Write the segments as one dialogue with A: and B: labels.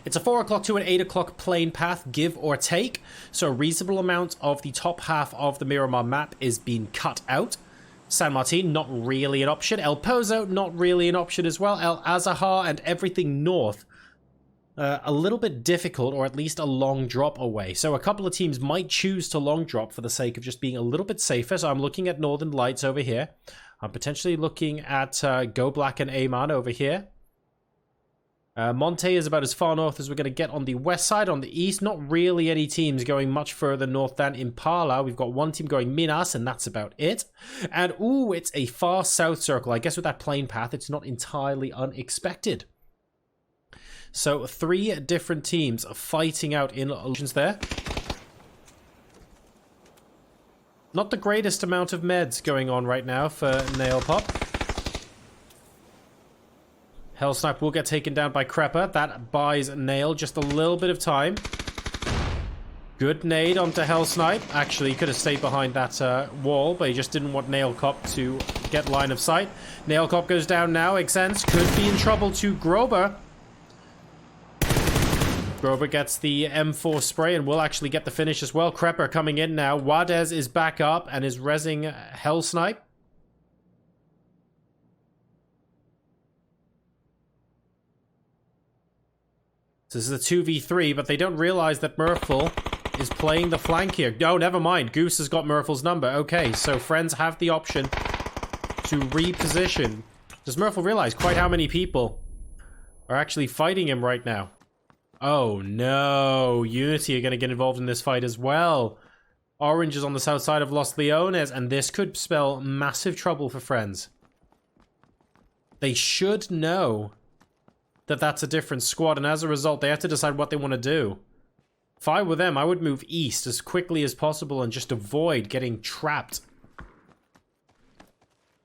A: It's a 4 o'clock to an 8 o'clock plane path, give or take. So a reasonable amount of the top half of the Miramar map is being cut out. San Martin, not really an option. El Pozo, not really an option as well. El Azahar and everything north, a little bit difficult, or at least a long drop away. So a couple of teams might choose to long drop for the sake of just being a little bit safer. So I'm looking at Northern Lights over here. I'm potentially looking at Go Black and Amon over here. Monte is about as far north as we're going to get on the west side. On the east, not really any teams going much further north than Impala. We've got one team going Minas, and that's about it. And, ooh, it's a far south circle. I guess with that plane path, it's not entirely unexpected. So, 3 different teams are fighting out in illusions there. Not the greatest amount of meds going on right now for Nail Pop. Hellsnipe will get taken down by Crepper. That buys Nail just a little bit of time. Good nade onto Hellsnipe. Actually, he could have stayed behind that wall, but he just didn't want Nail Cop to get line of sight. Nail Cop goes down now. Exens could be in trouble to Grover. Grover gets the M4 spray and will actually get the finish as well. Crepper coming in now. Wadez is back up and is rezzing Hellsnipe. This is a 2v3, but they don't realize that Murphle is playing the flank here. Oh, never mind. Goose has got Murphle's number. Okay, so friends have the option to reposition. Does Murphle realize quite how many people are actually fighting him right now? Oh, no. Unity are going to get involved in this fight as well. Orange is on the south side of Los Leones, and this could spell massive trouble for friends. They should know that that's a different squad, and as a result, they have to decide what they want to do. If I were them, I would move east as quickly as possible and just avoid getting trapped.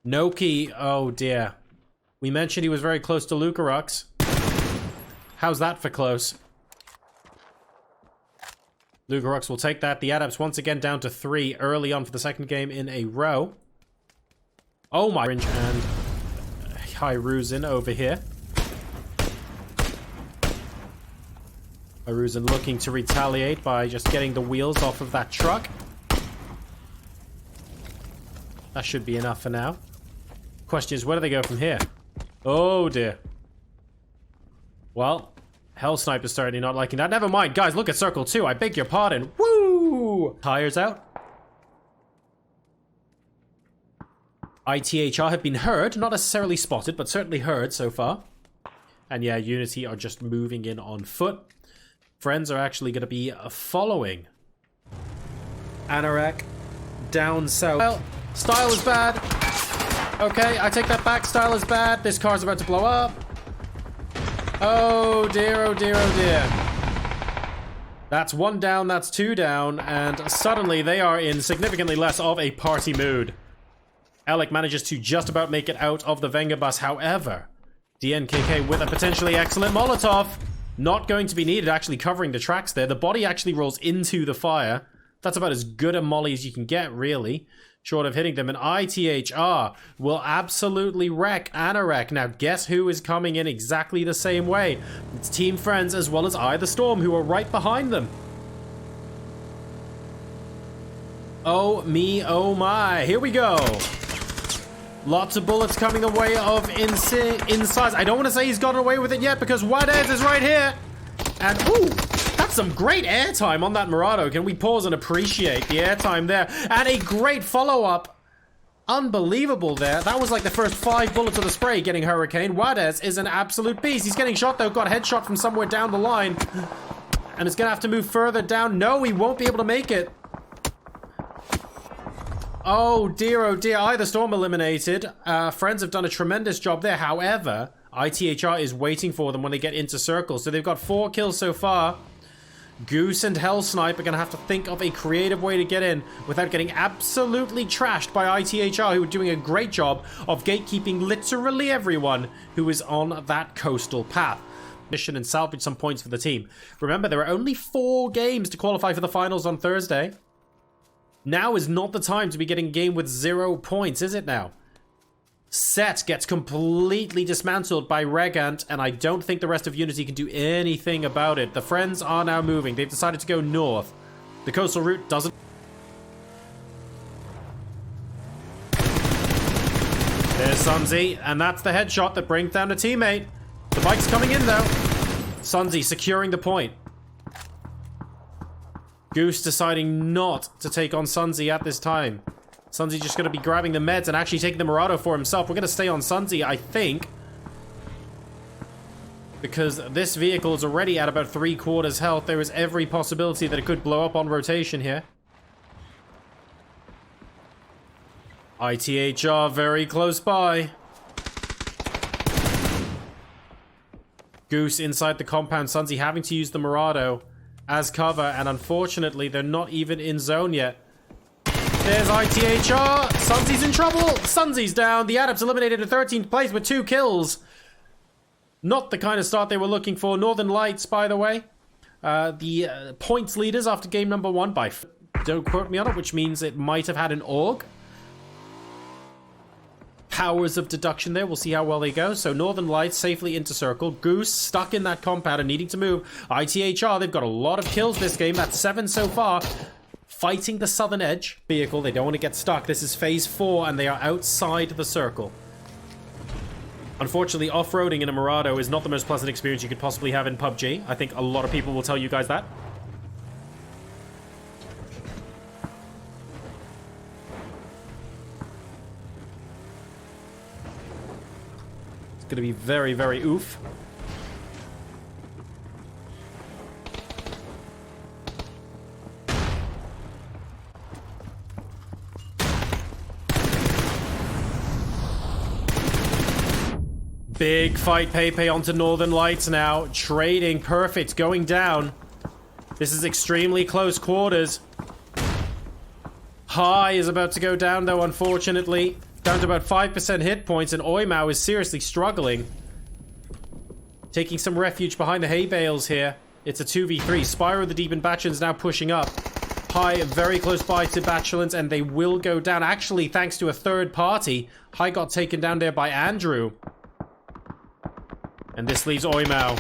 A: Noki, oh dear. We mentioned he was very close to Lucarux. How's that for close? Lucarux will take that. The Adepts once again down to 3 early on for the second game in a row. Oh my, Orange and Hyruzen over here. Hyruzen looking to retaliate by just getting the wheels off of that truck. That should be enough for now. Question is, where do they go from here? Oh dear. Well, Hellsnipe is certainly not liking that. Never mind, guys, look at Circle 2. I beg your pardon. Woo! Tires out. ITHR have been heard. Not necessarily spotted, but certainly heard so far. And yeah, Unity are just moving in on foot. Friends are actually going to be following Anorak down south. Well, style is bad. Okay, I take that back. Style is bad. This car's about to blow up. Oh dear, oh dear, oh dear. That's 1 down, that's 2 down, and suddenly they are in significantly less of a party mood. Alec manages to just about make it out of the Venga bus. However, DNKK with a potentially excellent Molotov. Not going to be needed, actually covering the tracks there. The body actually rolls into the fire. That's about as good a molly as you can get, really. Short of hitting them. And ITHR will absolutely wreck Anorak. Now, guess who is coming in exactly the same way? It's Team Friends as well as I, the Storm, who are right behind them. Oh me, oh my. Here we go. Lots of bullets coming the way of Insides. I don't want to say he's gotten away with it yet because Wadez is right here. And, ooh, that's some great airtime on that Murado. Can we pause and appreciate the airtime there? And a great follow-up. Unbelievable there. That was like the first 5 bullets of the spray getting Hurricane. Wadez is an absolute beast. He's getting shot, though. Got a headshot from somewhere down the line. And it's going to have to move further down. No, he won't be able to make it. Oh dear, either Storm eliminated. Friends have done a tremendous job there. However, ITHR is waiting for them when they get into circle. So they've got 4 kills so far. Goose and Hellsnipe are going to have to think of a creative way to get in without getting absolutely trashed by ITHR, who are doing a great job of gatekeeping literally everyone who is on that coastal path. Mission and salvage some points for the team. Remember, there are only 4 games to qualify for the finals on Thursday. Now is not the time to be getting a game with 0 points, is it now? Set gets completely dismantled by Regant, and I don't think the rest of Unity can do anything about it. The friends are now moving. They've decided to go north. The coastal route doesn't... There's Sunzi, and that's the headshot that brings down a teammate. The bike's coming in, though. Sunzi securing the point. Goose deciding not to take on Sunzi at this time. Sunzi just going to be grabbing the meds and actually taking the Murado for himself. We're going to stay on Sunzi, I think. Because this vehicle is already at about 3/4 health. There is every possibility that it could blow up on rotation here. ITHR very close by. Goose inside the compound. Sunzi having to use the Murado as cover. And unfortunately, they're not even in zone yet. There's ITHR. Sunzi's in trouble. Sunzi's down. The Adepts eliminated in 13th place with 2 kills. Not the kind of start they were looking for. Northern Lights, by the way. The points leaders after game number 1 by... Don't quote me on it, which means it might have had an AUG. Powers of deduction there. We'll see how well they go. So Northern Lights safely into circle. Goose stuck in that compound and needing to move. ITHR, they've got a lot of kills this game. That's 7 so far. Fighting the Southern Edge vehicle. They don't want to get stuck. This is phase 4 and they are outside the circle. Unfortunately, off-roading in a Murado is not the most pleasant experience you could possibly have in PUBG. I think a lot of people will tell you guys that. It's going to be very, very oof. Big fight, Pepe onto Northern Lights now. Trading, perfect, going down. This is extremely close quarters. High is about to go down, though, unfortunately. Down to about 5% hit points, and Oimao is seriously struggling. Taking some refuge behind the hay bales here. It's a 2v3. Spyro the Demon Batchelins now pushing up. High very close by to Batchelins, and they will go down. Actually, thanks to a third party, High got taken down there by Andrew. And this leaves Oimao.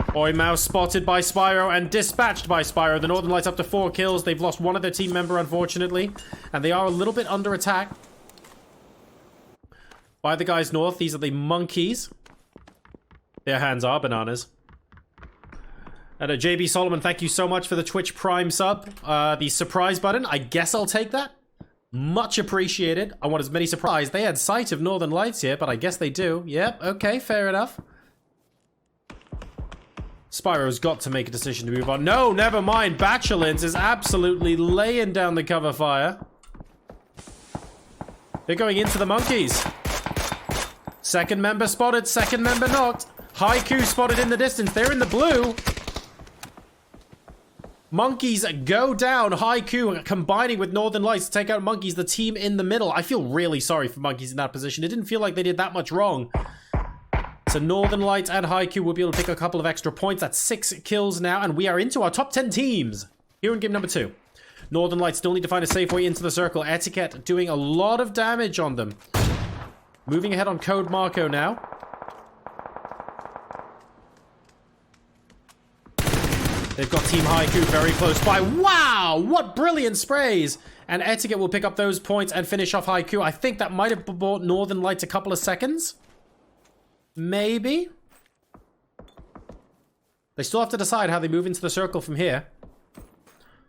A: Oimao spotted by Spyro and dispatched by Spyro. The Northern Lights up to 4 kills. They've lost one of their team member, unfortunately. And they are a little bit under attack by the guys north. These are the monkeys. Their hands are bananas. And JB Solomon, thank you so much for the Twitch Prime sub. The surprise button, I guess I'll take that. Much appreciated. I want as many surprises. They had sight of Northern Lights here, but I guess they do. Yep, okay, fair enough. Spyro's got to make a decision to move on. No, never mind. Batchelins is absolutely laying down the cover fire. They're going into the monkeys. Second member spotted, second member knocked. Haiku spotted in the distance. They're in the blue. Monkeys go down. Haiku combining with Northern Lights to take out Monkeys, the team in the middle. I feel really sorry for Monkeys in that position. It didn't feel like they did that much wrong. So Northern Lights and Haiku will be able to pick a couple of extra points. That's 6 kills now, and we are into our top 10 teams here in game number 2. Northern Lights still need to find a safe way into the circle. Etiquette doing a lot of damage on them. Moving ahead on Code Marco now. They've got Team Haiku very close by. Wow! What brilliant sprays! And Etiquette will pick up those points and finish off Haiku. I think that might have bought Northern Lights a couple of seconds. Maybe. They still have to decide how they move into the circle from here.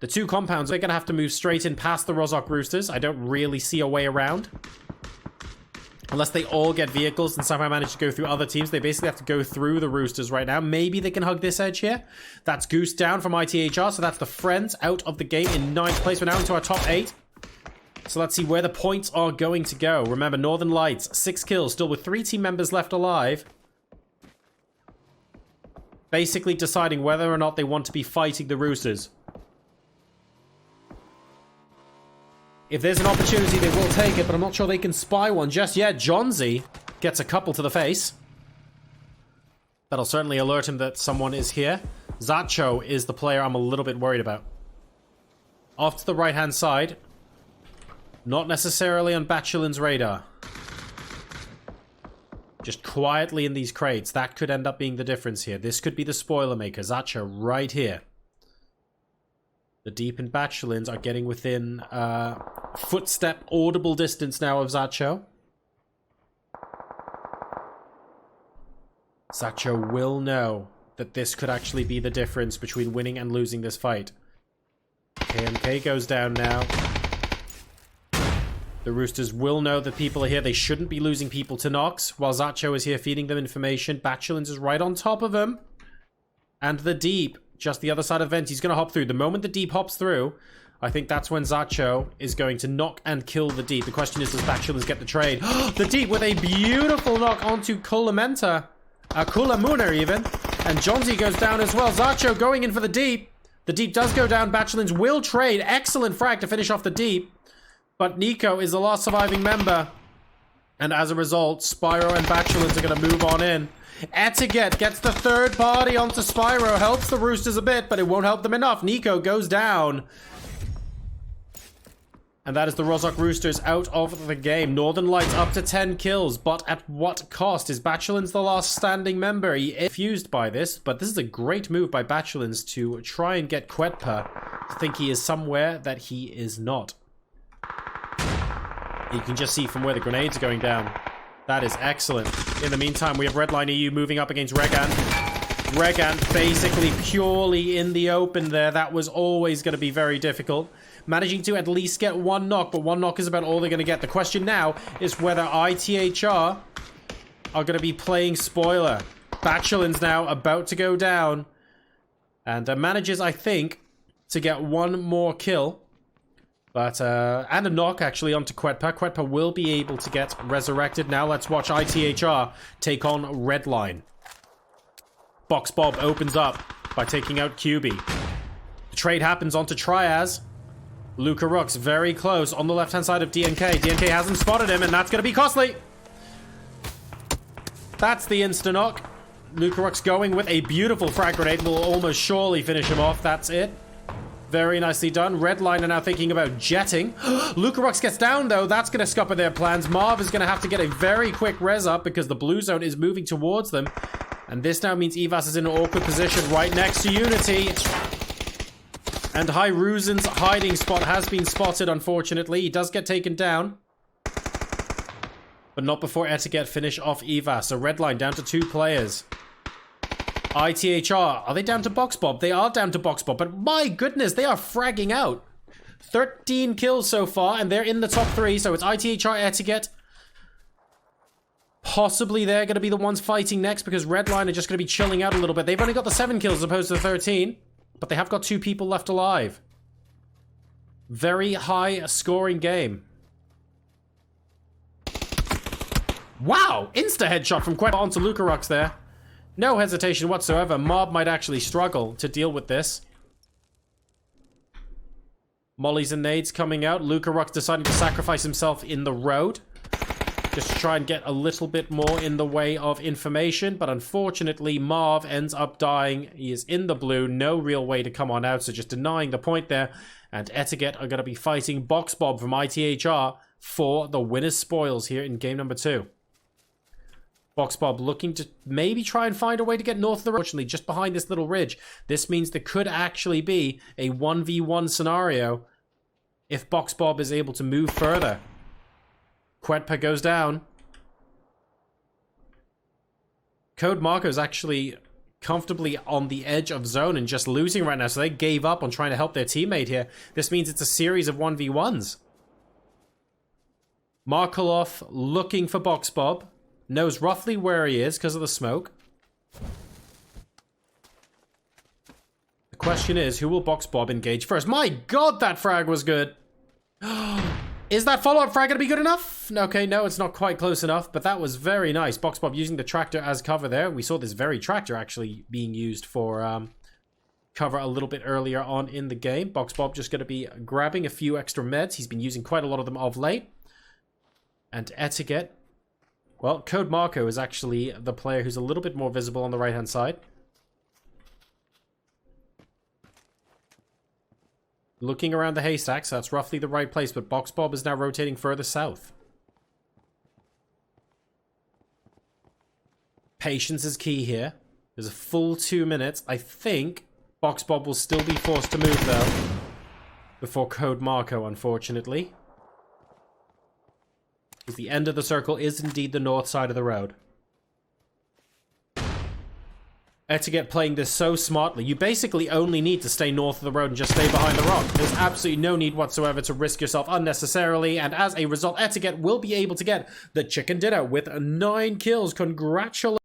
A: The 2 compounds, they're going to have to move straight in past the Rozhok Roosters. I don't really see a way around. Unless they all get vehicles and somehow manage to go through other teams. They basically have to go through the Roosters right now. Maybe they can hug this edge here. That's Goose down from ITHR. So that's the Friends out of the game in 9th place. We're now into our top 8. So let's see where the points are going to go. Remember, Northern Lights, 6 kills. Still with 3 team members left alive. Basically deciding whether or not they want to be fighting the Roosters. If there's an opportunity, they will take it, but I'm not sure they can spy one just yet. Johnsy gets a couple to the face. That'll certainly alert him that someone is here. Zacho is the player I'm a little bit worried about. Off to the right-hand side. Not necessarily on Batchelin's radar. Just quietly in these crates. That could end up being the difference here. This could be the spoiler maker. Zacho right here. The Deep and Bachelins are getting within footstep audible distance now of Zacho. Zacho will know that this could actually be the difference between winning and losing this fight. KMK goes down now. The Roosters will know that people are here. They shouldn't be losing people to Nox. While Zacho is here feeding them information. Bachelins is right on top of him. And the Deep, just the other side of the vent. He's going to hop through. The moment the Deep hops through, I think that's when Zacho is going to knock and kill the Deep. The question is, does Bachelins get the trade? The Deep with a beautiful knock onto Kulamenta. Kulamuna even. And Jonzi goes down as well. Zacho going in for the Deep. The Deep does go down. Bachelins will trade. Excellent frag to finish off the Deep. But Nico is the last surviving member. And as a result, Spyro and Bachelins are going to move on in. Etiquette gets the third party onto Spyro. Helps the Roosters a bit, but it won't help them enough. Nico goes down. And that is the Rozhok Roosters out of the game. Northern Lights up to 10 kills, but at what cost? Is Bachelins the last standing member? He is confused by this, but this is a great move by Bachelins to try and get Quetpa to think he is somewhere that he is not. You can just see from where the grenades are going down. That is excellent. In the meantime, we have Redline EU moving up against Regan. Regan basically purely in the open there. That was always going to be very difficult. Managing to at least get one knock, but one knock is about all they're going to get. The question now is whether ITHR are going to be playing spoiler. Bachelins now about to go down. And manages, I think, to get one more kill. But, and a knock, actually, onto Quetpa. Quetpa will be able to get resurrected. Now let's watch ITHR take on Redline. Box Bob opens up by taking out QB. The trade happens onto Triaz. Luca Rooks very close on the left-hand side of DNK. DNK hasn't spotted him, and that's going to be costly. That's the insta-knock. Luca Rooks going with a beautiful frag grenade. Will almost surely finish him off. That's it. Very nicely done. Redline are now thinking about jetting. Luca Rooks gets down, though. That's going to scupper their plans. Marv is going to have to get a very quick res up because the blue zone is moving towards them. And this now means Evas is in an awkward position right next to Unity. And Hyruzen's hiding spot has been spotted, unfortunately. He does get taken down. But not before Etiquette finish off Evas. So Redline down to 2 players. ITHR, are they down to Box Bob? They are down to Box Bob, but my goodness, they are fragging out. 13 kills so far, and they're in the top 3, so it's ITHR, Etiquette. Possibly they're going to be the ones fighting next, because Redline are just going to be chilling out a little bit. They've only got the 7 kills as opposed to the 13, but they have got 2 people left alive. Very high scoring game. Wow! Insta headshot from Quetta onto Luca Rux there. No hesitation whatsoever. Mob might actually struggle to deal with this. Mollies and nades coming out. Luca Rux deciding to sacrifice himself in the road. Just to try and get a little bit more in the way of information. But unfortunately, Marv ends up dying. He is in the blue. No real way to come on out. So just denying the point there. And Etiquette are going to be fighting Box Bob from ITHR for the winner's spoils here in game number 2. Box Bob looking to maybe try and find a way to get north of the road. Unfortunately, just behind this little ridge. This means there could actually be a 1v1 scenario if Box Bob is able to move further. Quetpa goes down. Code Marco is actually comfortably on the edge of zone and just losing right now. So they gave up on trying to help their teammate here. This means it's a series of 1v1s. Markolov looking for Box Bob. Knows roughly where he is because of the smoke. The question is, who will Box Bob engage first? My god, that frag was good. Is that follow-up frag going to be good enough? Okay, no, it's not quite close enough, but that was very nice. Box Bob using the tractor as cover there. We saw this very tractor actually being used for cover a little bit earlier on in the game. Box Bob just going to be grabbing a few extra meds. He's been using quite a lot of them of late. And Etiquette. Well, Code Marco is actually the player who's a little bit more visible on the right-hand side. Looking around the haystacks, that's roughly the right place, but Box Bob is now rotating further south. Patience is key here. There's a full 2 minutes. I think Box Bob will still be forced to move, though, before Code Marco, unfortunately. Because the end of the circle is indeed the north side of the road. Etiquette playing this so smartly. You basically only need to stay north of the road and just stay behind the rock. There's absolutely no need whatsoever to risk yourself unnecessarily, and as a result, Etiquette will be able to get the chicken dinner with 9 kills. Congratulations.